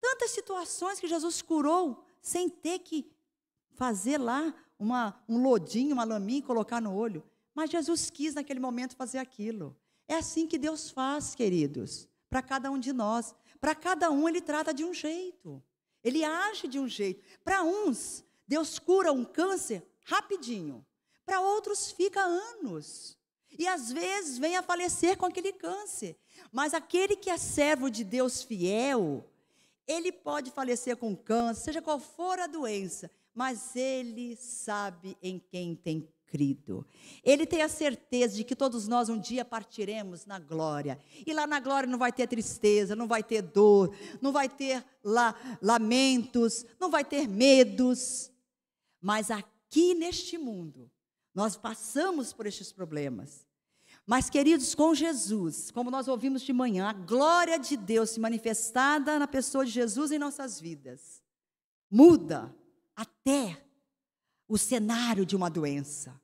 [SPEAKER 1] Tantas situações que Jesus curou, sem ter que fazer lá um lodinho, uma laminha e colocar no olho. Mas Jesus quis naquele momento fazer aquilo. É assim que Deus faz, queridos, para cada um de nós. Para cada um Ele trata de um jeito. Ele age de um jeito. Para uns, Deus cura um câncer rapidinho. Para outros, fica anos. E às vezes vem a falecer com aquele câncer. Mas aquele que é servo de Deus fiel, ele pode falecer com câncer, seja qual for a doença, mas ele sabe em quem tem crido. Ele tem a certeza de que todos nós um dia partiremos na glória. E lá na glória não vai ter tristeza, não vai ter dor, não vai ter lamentos, não vai ter medos. Mas aqui neste mundo, nós passamos por estes problemas. Mas, queridos, com Jesus, como nós ouvimos de manhã, a glória de Deus se manifestada na pessoa de Jesus em nossas vidas, muda até o cenário de uma doença.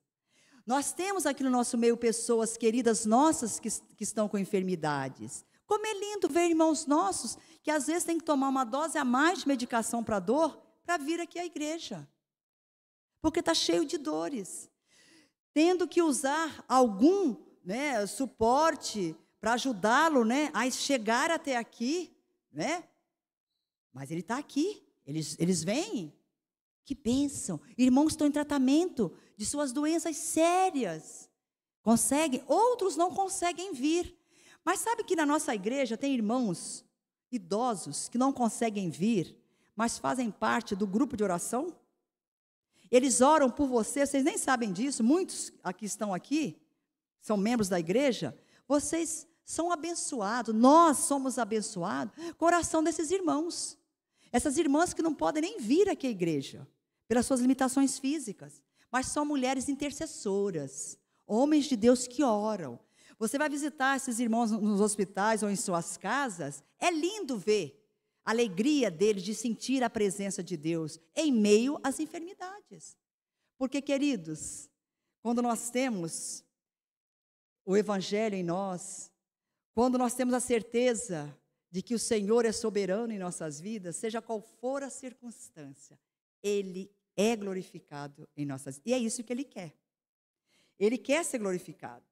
[SPEAKER 1] Nós temos aqui no nosso meio pessoas queridas nossas que estão com enfermidades. Como é lindo ver irmãos nossos que às vezes têm que tomar uma dose a mais de medicação para dor, para vir aqui à igreja. Porque está cheio de dores. Tendo que usar algum suporte para ajudá-lo, a chegar até aqui, mas ele está aqui, eles vêm, que bênção, irmãos estão em tratamento de suas doenças sérias, conseguem, outros não conseguem vir, mas sabe que na nossa igreja tem irmãos idosos que não conseguem vir, mas fazem parte do grupo de oração? Eles oram por você, vocês nem sabem disso, muitos aqui estão aqui, são membros da igreja, vocês são abençoados, nós somos abençoados com a oração desses irmãos. Essas irmãs que não podem nem vir aqui à igreja, pelas suas limitações físicas, mas são mulheres intercessoras, homens de Deus que oram. Você vai visitar esses irmãos nos hospitais ou em suas casas, é lindo ver a alegria deles de sentir a presença de Deus em meio às enfermidades. Porque, queridos, quando nós temos o Evangelho em nós, quando nós temos a certeza de que o Senhor é soberano em nossas vidas, seja qual for a circunstância, Ele é glorificado em nossas vidas. E é isso que Ele quer. Ele quer ser glorificado.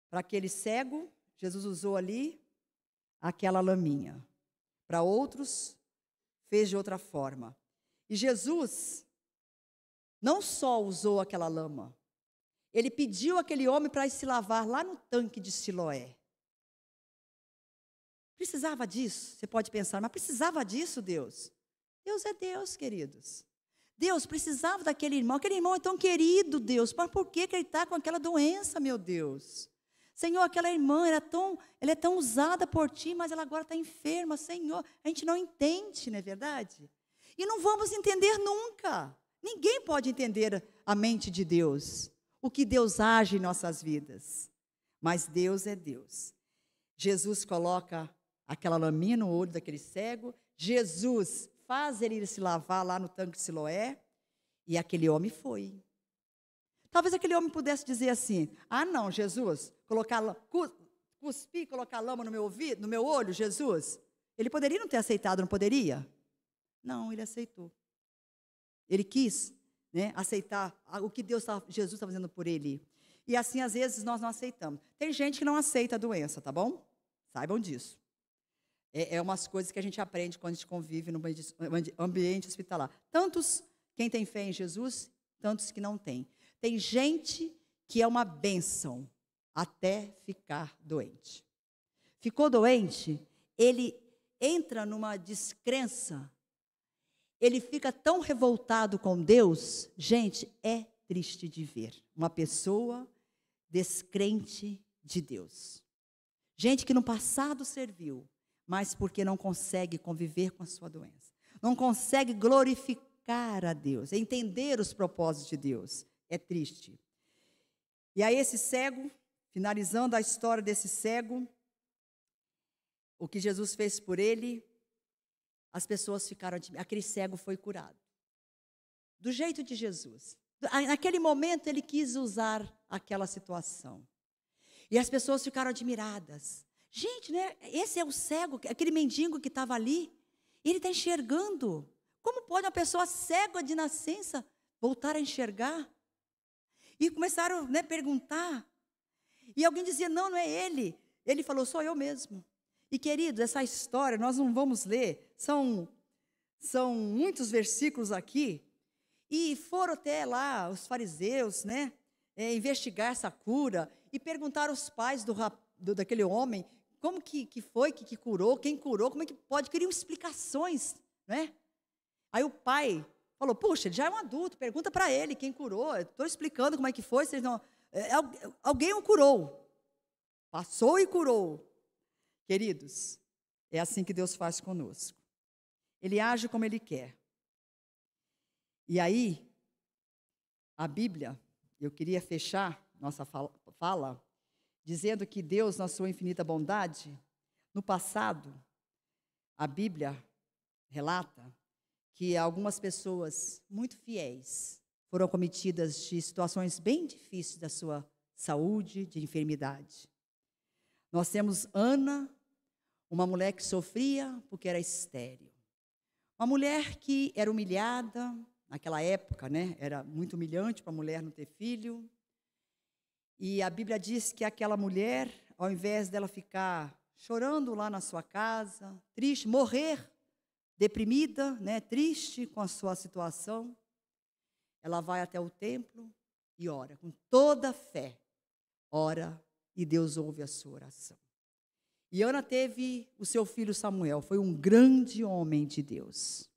[SPEAKER 1] Para aquele cego, Jesus usou ali aquela laminha. Para outros, fez de outra forma. E Jesus não só usou aquela lama, Ele pediu aquele homem para ir se lavar lá no tanque de Siloé. Precisava disso? Você pode pensar, mas precisava disso, Deus? Deus é Deus, queridos. Deus precisava daquele irmão. Aquele irmão é tão querido, Deus. Mas por que ele está com aquela doença, meu Deus? Senhor, aquela irmã, ela é tão usada por Ti, mas ela agora está enferma, Senhor. A gente não entende, não é verdade? E não vamos entender nunca. Ninguém pode entender a mente de Deus. O que Deus age em nossas vidas. Mas Deus é Deus. Jesus coloca aquela laminha no olho daquele cego. Jesus faz ele se lavar lá no tanque de Siloé. E aquele homem foi. Talvez aquele homem pudesse dizer assim, não, Jesus, cuspir, colocar lama no meu ouvido, no meu olho, Jesus. Ele poderia não ter aceitado, não poderia? Não, ele aceitou. Ele quis aceitar o que Jesus está fazendo por ele. E assim, às vezes, nós não aceitamos. Tem gente que não aceita a doença, tá bom? Saibam disso. É umas coisas que a gente aprende quando a gente convive no ambiente hospitalar. Tantos quem tem fé em Jesus, tantos que não têm. Tem gente que é uma bênção até ficar doente. Ficou doente, ele entra numa descrença, ele fica tão revoltado com Deus. Gente, é triste de ver uma pessoa descrente de Deus. Gente que no passado serviu, mas porque não consegue conviver com a sua doença. Não consegue glorificar buscar a Deus, é entender os propósitos de Deus. É triste. E aí esse cego, finalizando a história desse cego, o que Jesus fez por ele, as pessoas ficaram admiradas. Aquele cego foi curado. Do jeito de Jesus. Naquele momento ele quis usar aquela situação. E as pessoas ficaram admiradas. Gente, né? Esse é o cego, aquele mendigo que estava ali. Ele está enxergando. Como pode uma pessoa cega de nascença voltar a enxergar? E começaram a perguntar. E alguém dizia, não é ele. Ele falou, sou eu mesmo. E, queridos, essa história nós não vamos ler. São muitos versículos aqui. E foram até lá os fariseus, investigar essa cura. E perguntaram aos pais daquele homem, como que foi que curou, quem curou, como é que pode, queriam explicações, né? Aí o pai falou, puxa, ele já é um adulto, pergunta para ele quem curou, estou explicando como é que foi, vocês não, alguém o curou, passou e curou. Queridos, é assim que Deus faz conosco, Ele age como Ele quer. E aí, a Bíblia, eu queria fechar nossa fala dizendo que Deus, na sua infinita bondade, no passado, a Bíblia relata que algumas pessoas muito fiéis foram cometidas de situações bem difíceis da sua saúde, de enfermidade. Nós temos Ana, uma mulher que sofria porque era estéril. Uma mulher que era humilhada, naquela época, era muito humilhante para a mulher não ter filho. E a Bíblia diz que aquela mulher, ao invés dela ficar chorando lá na sua casa, triste, morrer, deprimida, triste com a sua situação, ela vai até o templo e ora, com toda a fé, ora e Deus ouve a sua oração. E Ana teve o seu filho Samuel, foi um grande homem de Deus.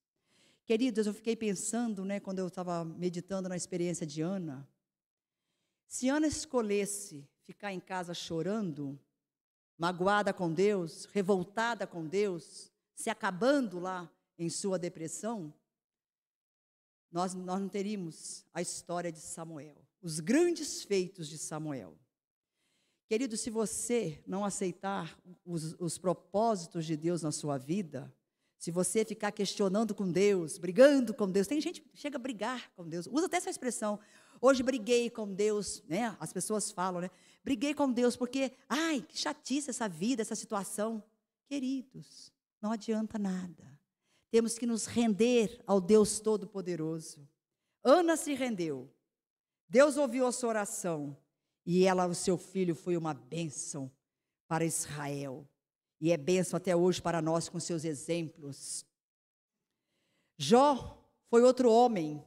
[SPEAKER 1] Queridos, eu fiquei pensando, quando eu estava meditando na experiência de Ana, se Ana escolhesse ficar em casa chorando, magoada com Deus, revoltada com Deus, se acabando lá em sua depressão, nós não teríamos a história de Samuel, os grandes feitos de Samuel. Querido, se você não aceitar os propósitos de Deus na sua vida, se você ficar questionando com Deus, brigando com Deus, tem gente que chega a brigar com Deus, usa até essa expressão, hoje briguei com Deus, as pessoas falam, briguei com Deus porque, ai, que chatice essa vida, essa situação. Queridos, não adianta nada. Temos que nos render ao Deus Todo-Poderoso. Ana se rendeu. Deus ouviu a sua oração. E ela, o seu filho, foi uma bênção para Israel. E é bênção até hoje para nós com seus exemplos. Jó foi outro homem.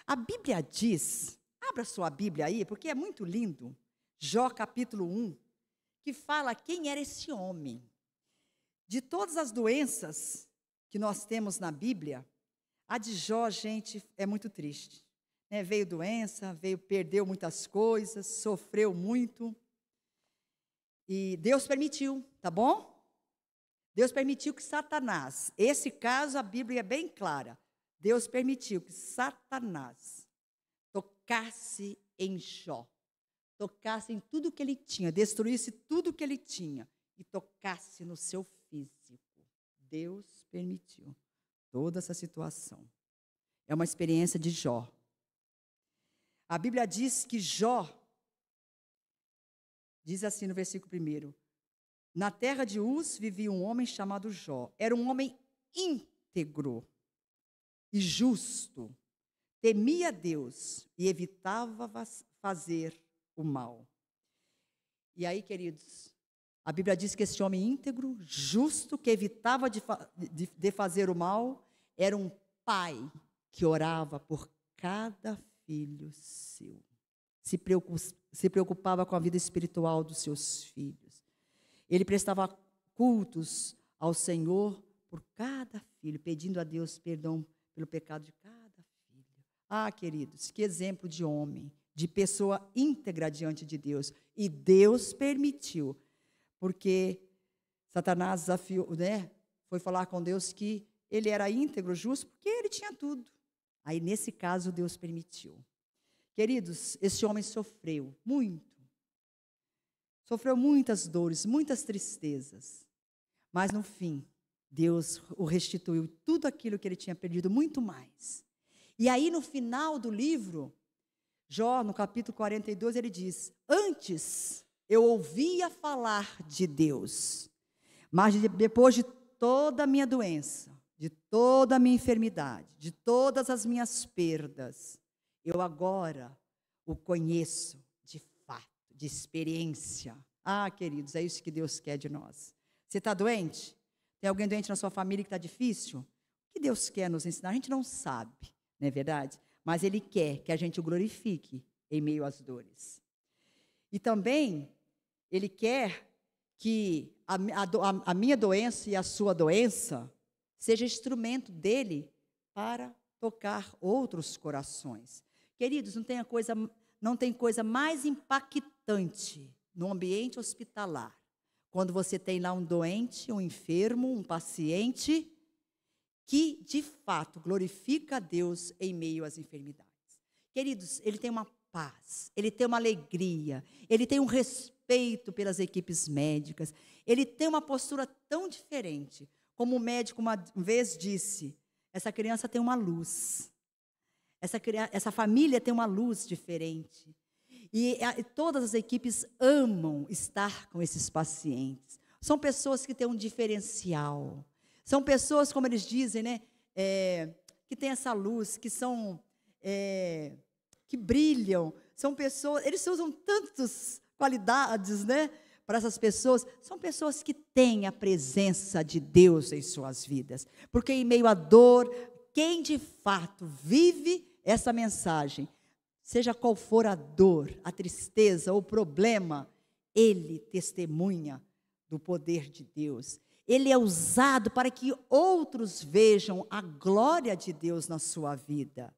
[SPEAKER 1] A Bíblia diz, abra sua Bíblia aí, porque é muito lindo. Jó capítulo 1, que fala quem era esse homem. De todas as doenças que nós temos na Bíblia, a de Jó, gente, é muito triste. Veio doença, perdeu muitas coisas, sofreu muito. E Deus permitiu, tá bom? Deus permitiu que Satanás, esse caso a Bíblia é bem clara, Deus permitiu que Satanás tocasse em Jó, tocasse em tudo que ele tinha, destruísse tudo que ele tinha e tocasse no seu físico. Deus permitiu toda essa situação. É uma experiência de Jó. A Bíblia diz que Jó, diz assim no versículo 1, na terra de Uz vivia um homem chamado Jó. Era um homem íntegro e justo, temia Deus e evitava fazer o mal. E aí, queridos, a Bíblia diz que esse homem íntegro, justo, que evitava de fazer o mal, era um pai que orava por cada filho seu. Se preocupava com a vida espiritual dos seus filhos. Ele prestava cultos ao Senhor por cada filho, pedindo a Deus perdão pelo pecado de cada filho. Ah, queridos, que exemplo de homem, de pessoa íntegra diante de Deus. E Deus permitiu, porque Satanás desafiou, foi falar com Deus que ele era íntegro, justo, porque ele tinha tudo. Aí, nesse caso, Deus permitiu. Queridos, esse homem sofreu muito. Sofreu muitas dores, muitas tristezas. Mas, no fim, Deus o restituiu tudo aquilo que ele tinha perdido, muito mais. E aí, no final do livro, Jó, no capítulo 42, ele diz: antes eu ouvia falar de Deus, mas depois de toda a minha doença, de toda a minha enfermidade, de todas as minhas perdas, eu agora o conheço de fato, de experiência. Ah, queridos, é isso que Deus quer de nós. Você está doente? Tem alguém doente na sua família que está difícil? O que Deus quer nos ensinar? A gente não sabe, não é verdade? Mas Ele quer que a gente o glorifique em meio às dores. E também, Ele quer que a minha doença e a sua doença seja instrumento dEle para tocar outros corações. Queridos, não tem coisa mais impactante no ambiente hospitalar, quando você tem lá um doente, um enfermo, um paciente, que, de fato, glorifica a Deus em meio às enfermidades. Queridos, ele tem uma paz, ele tem uma alegria, ele tem um respeito pelas equipes médicas, ele tem uma postura tão diferente. Como o médico uma vez disse, essa criança tem uma luz, essa família tem uma luz diferente. E todas as equipes amam estar com esses pacientes. São pessoas que têm um diferencial. São pessoas, como eles dizem, né, que têm essa luz, que são, que brilham. São pessoas, eles usam tantas qualidades, né, para essas pessoas. São pessoas que têm a presença de Deus em suas vidas. Porque em meio à dor, quem de fato vive essa mensagem, seja qual for a dor, a tristeza, o problema, ele testemunha do poder de Deus. Ele é usado para que outros vejam a glória de Deus na sua vida.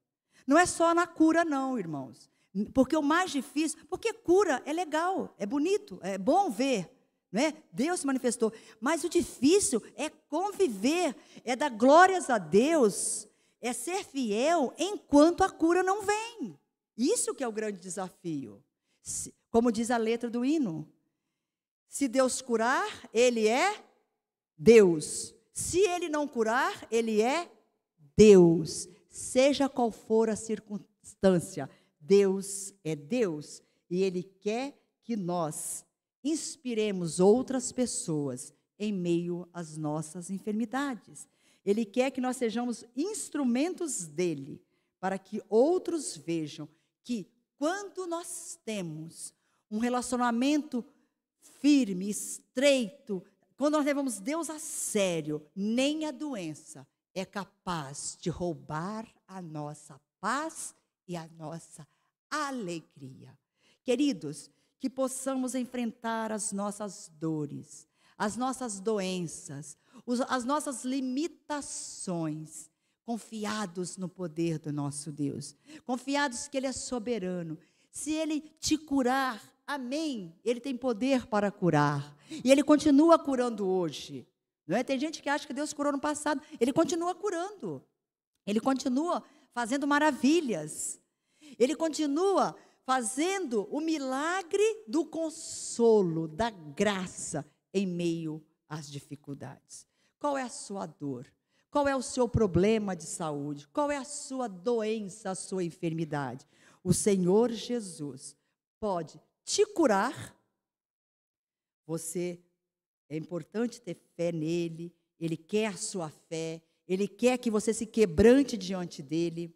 [SPEAKER 1] Não é só na cura, não, irmãos. Porque o mais difícil, porque cura é legal, é bonito, é bom ver, não é? Deus se manifestou. Mas o difícil é conviver, é dar glórias a Deus, é ser fiel enquanto a cura não vem. Isso que é o grande desafio. Como diz a letra do hino, se Deus curar, Ele é Deus. Se Ele não curar, Ele é Deus. Seja qual for a circunstância, Deus é Deus. E Ele quer que nós inspiremos outras pessoas em meio às nossas enfermidades. Ele quer que nós sejamos instrumentos dEle, para que outros vejam que quando nós temos um relacionamento firme, estreito, quando nós levamos Deus a sério, nem a doença é capaz de roubar a nossa paz e a nossa alegria. Queridos, que possamos enfrentar as nossas dores, as nossas doenças, as nossas limitações, confiados no poder do nosso Deus, confiados que Ele é soberano. Se Ele te curar, amém, Ele tem poder para curar, e Ele continua curando hoje, não é? Tem gente que acha que Deus curou no passado, Ele continua curando, Ele continua fazendo maravilhas, Ele continua fazendo o milagre do consolo, da graça, em meio às dificuldades. Qual é a sua dor? Qual é o seu problema de saúde? Qual é a sua doença, a sua enfermidade? O Senhor Jesus pode te curar. É importante ter fé nele, Ele quer a sua fé, Ele quer que você se quebrante diante dele.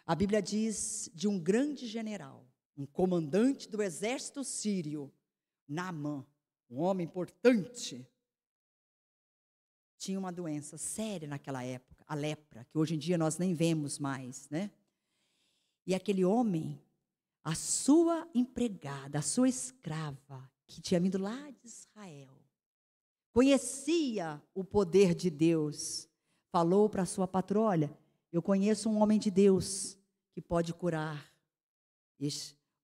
[SPEAKER 1] A Bíblia diz de um grande general, um comandante do exército sírio, Naamã, um homem importante, tinha uma doença séria naquela época, a lepra, que hoje em dia nós nem vemos mais, né? E aquele homem, a sua empregada, a sua escrava, que tinha vindo lá de Israel, conhecia o poder de Deus, falou para a sua patroa: olha, eu conheço um homem de Deus que pode curar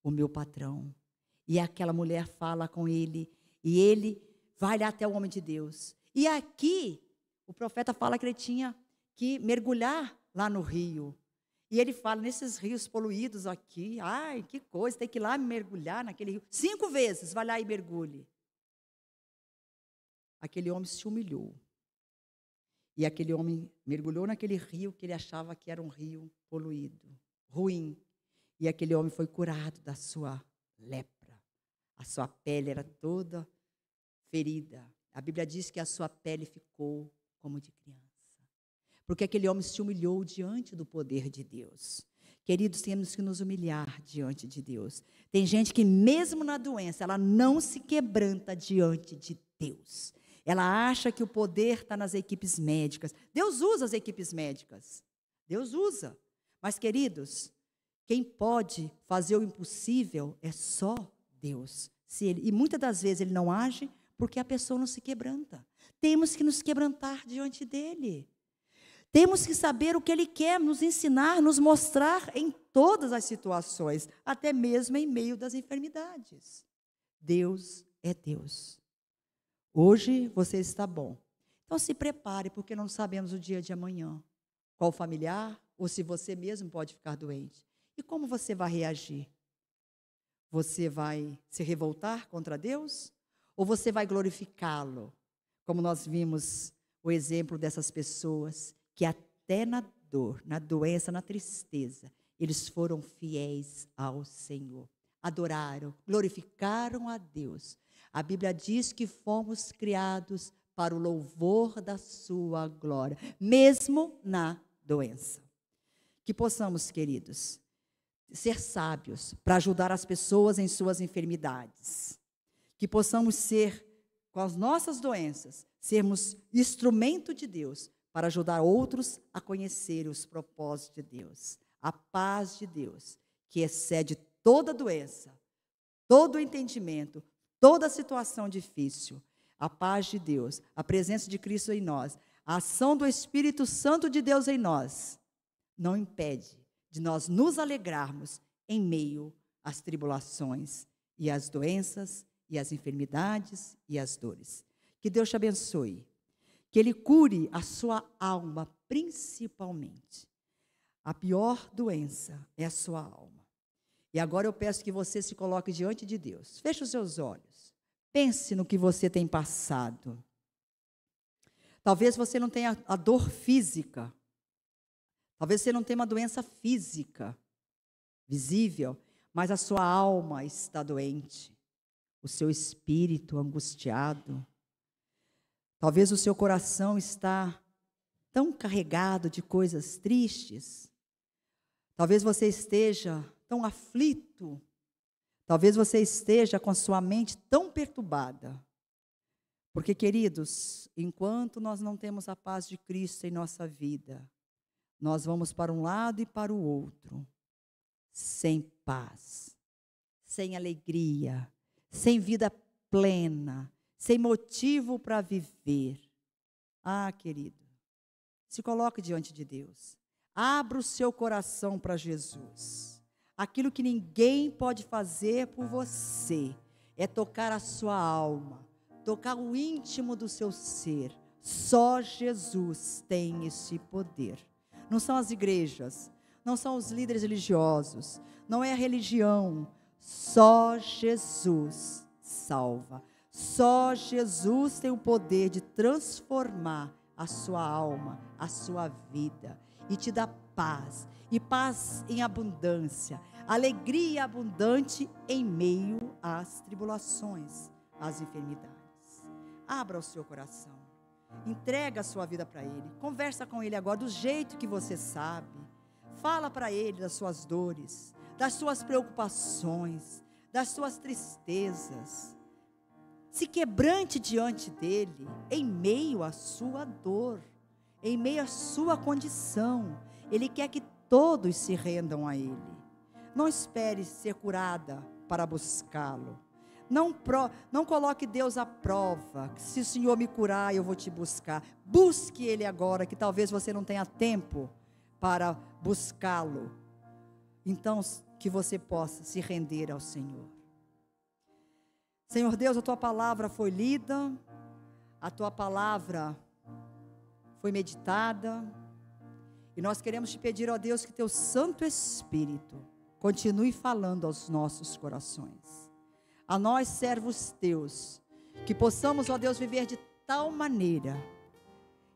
[SPEAKER 1] o meu patrão. E aquela mulher fala com ele, e ele vai lá até o homem de Deus. E aqui, o profeta fala que ele tinha que mergulhar lá no rio. E ele fala, nesses rios poluídos aqui, ai, que coisa, tem que ir lá mergulhar naquele rio. 5 vezes, vai lá e mergulhe. Aquele homem se humilhou. E aquele homem mergulhou naquele rio que ele achava que era um rio poluído, ruim. E aquele homem foi curado da sua lepra. A sua pele era toda ferida. A Bíblia diz que a sua pele ficou como de criança. Porque aquele homem se humilhou diante do poder de Deus. Queridos, temos que nos humilhar diante de Deus. Tem gente que mesmo na doença, ela não se quebranta diante de Deus. Ela acha que o poder está nas equipes médicas. Deus usa as equipes médicas. Deus usa. Mas, queridos, quem pode fazer o impossível é só Deus. E muitas das vezes ele não age porque a pessoa não se quebranta. Temos que nos quebrantar diante dele. Temos que saber o que ele quer nos ensinar, nos mostrar em todas as situações, até mesmo em meio das enfermidades. Deus é Deus. Hoje você está bom. Então se prepare, porque não sabemos o dia de amanhã. Qual familiar, ou se você mesmo pode ficar doente. E como você vai reagir? Você vai se revoltar contra Deus? Ou você vai glorificá-lo? Como nós vimos o exemplo dessas pessoas, que até na dor, na doença, na tristeza, eles foram fiéis ao Senhor. Adoraram, glorificaram a Deus. A Bíblia diz que fomos criados para o louvor da sua glória, mesmo na doença. Que possamos, queridos, ser sábios para ajudar as pessoas em suas enfermidades. Que possamos ser, com as nossas doenças, sermos instrumento de Deus para ajudar outros a conhecer os propósitos de Deus. A paz de Deus, que excede toda doença, todo entendimento, toda situação difícil. A paz de Deus, a presença de Cristo em nós, a ação do Espírito Santo de Deus em nós, não impede de nós nos alegrarmos em meio às tribulações e às doenças e às enfermidades e às dores. Que Deus te abençoe. Que Ele cure a sua alma, principalmente. A pior doença é a sua alma. E agora eu peço que você se coloque diante de Deus. Feche os seus olhos. Pense no que você tem passado. Talvez você não tenha a dor física. Talvez você não tenha uma doença física visível, mas a sua alma está doente. O seu espírito angustiado. Talvez o seu coração está tão carregado de coisas tristes. Talvez você esteja tão aflito. Talvez você esteja com a sua mente tão perturbada. Porque, queridos, enquanto nós não temos a paz de Cristo em nossa vida, nós vamos para um lado e para o outro, sem paz, sem alegria, sem vida plena, sem motivo para viver. Ah, querido, se coloque diante de Deus. Abra o seu coração para Jesus. Aquilo que ninguém pode fazer por você é tocar a sua alma, tocar o íntimo do seu ser. Só Jesus tem esse poder. Não são as igrejas, não são os líderes religiosos, não é a religião. Só Jesus salva. Só Jesus tem o poder de transformar a sua alma, a sua vida, e te dar paz, e paz em abundância, alegria abundante em meio às tribulações, às enfermidades. Abra o seu coração, entrega a sua vida para Ele, conversa com Ele agora do jeito que você sabe, fala para Ele das suas dores, das suas preocupações, das suas tristezas. Se quebrante diante dEle, em meio à sua dor, em meio à sua condição. Ele quer que todos se rendam a Ele. Não espere ser curada para buscá-lo. Não coloque Deus à prova. Se o Senhor me curar, eu vou te buscar. Busque Ele agora, que talvez você não tenha tempo para buscá-lo. Então, que você possa se render ao Senhor. Senhor Deus, a Tua palavra foi lida, a Tua palavra foi meditada, E nós queremos te pedir, ó Deus, que teu Santo Espírito continue falando aos nossos corações. A nós, servos teus, que possamos, ó Deus, viver de tal maneira,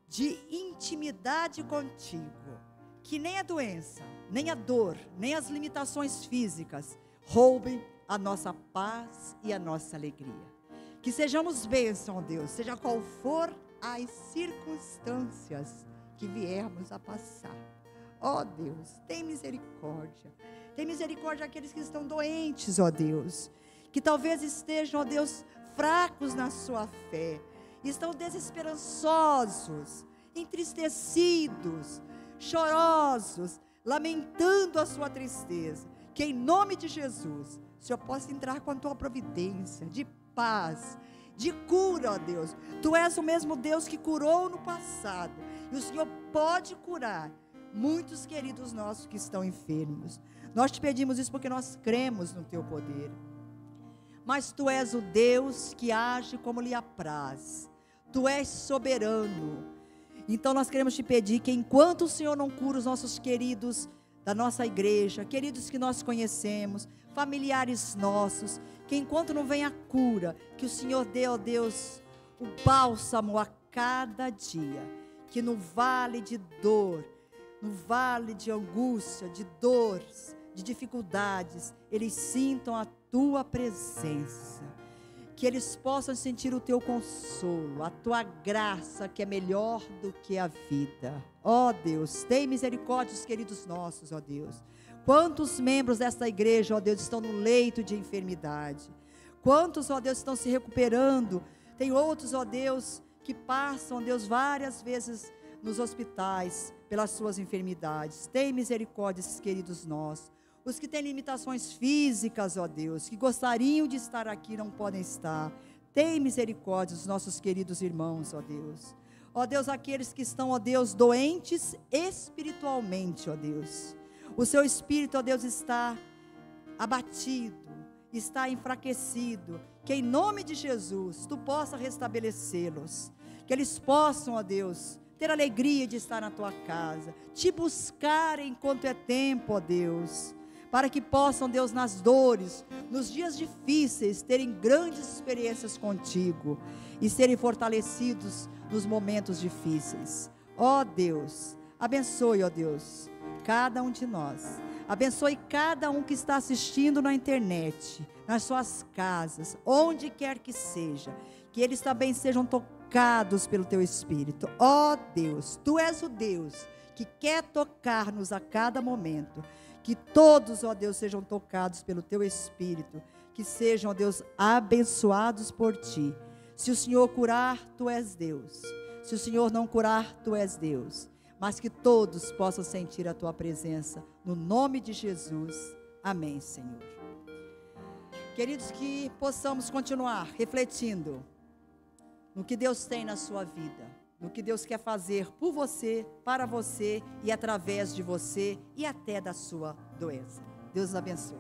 [SPEAKER 1] de intimidade contigo, que nem a doença, nem a dor, nem as limitações físicas roubem a nossa paz e a nossa alegria. Que sejamos bênção, ó Deus, seja qual for as circunstâncias que viermos a passar. Ó Deus, tem misericórdia. Tem misericórdia daqueles que estão doentes, ó Deus. Que talvez estejam, ó Deus, fracos na sua fé. Estão desesperançosos, entristecidos, chorosos, lamentando a sua tristeza. Que em nome de Jesus, o Senhor possa entrar com a tua providência, de paz, de cura, ó Deus. Tu és o mesmo Deus que curou no passado. E o Senhor pode curar muitos queridos nossos que estão enfermos. Nós te pedimos isso porque nós cremos no teu poder. Mas tu és o Deus que age como lhe apraz. Tu és soberano. Então nós queremos te pedir que enquanto o Senhor não cura os nossos queridos da nossa igreja, queridos que nós conhecemos, familiares nossos, que enquanto não vem a cura, que o Senhor dê, ó Deus, o bálsamo a cada dia, que no vale de dor, no vale de angústia, de dores, de dificuldades, eles sintam a tua presença, que eles possam sentir o teu consolo, a tua graça que é melhor do que a vida. Ó Deus, tem misericórdia dos queridos nossos, ó Deus. Quantos membros desta igreja, ó Deus, estão no leito de enfermidade? Quantos, ó Deus, estão se recuperando? Tem outros, ó Deus, que passam, ó Deus, várias vezes nos hospitais pelas suas enfermidades. Tem misericórdia desses queridos nossos. Os que têm limitações físicas, ó Deus, que gostariam de estar aqui e não podem estar. Tem misericórdia dos nossos queridos irmãos, ó Deus. Ó Deus, aqueles que estão, ó Deus, doentes espiritualmente, ó Deus. O seu espírito, ó Deus, está abatido, está enfraquecido. Que em nome de Jesus, tu possa restabelecê-los. Que eles possam, ó Deus, ter alegria de estar na tua casa. Te buscar enquanto é tempo, ó Deus. Para que possam, Deus, nas dores, nos dias difíceis, terem grandes experiências contigo. E serem fortalecidos nos momentos difíceis. Ó Deus, abençoe, ó Deus, cada um de nós. Abençoe cada um que está assistindo na internet, nas suas casas, onde quer que seja. Que eles também sejam tocados pelo teu Espírito. Ó Deus, tu és o Deus que quer tocar-nos a cada momento. Que todos, ó Deus, sejam tocados pelo teu Espírito. Que sejam, ó Deus, abençoados por ti. Se o Senhor curar, tu és Deus. Se o Senhor não curar, tu és Deus. Mas que todos possam sentir a tua presença. No nome de Jesus. Amém, Senhor. Queridos, que possamos continuar refletindo no que Deus tem na sua vida. No que Deus quer fazer por você, para você e através de você e até da sua doença. Deus abençoe.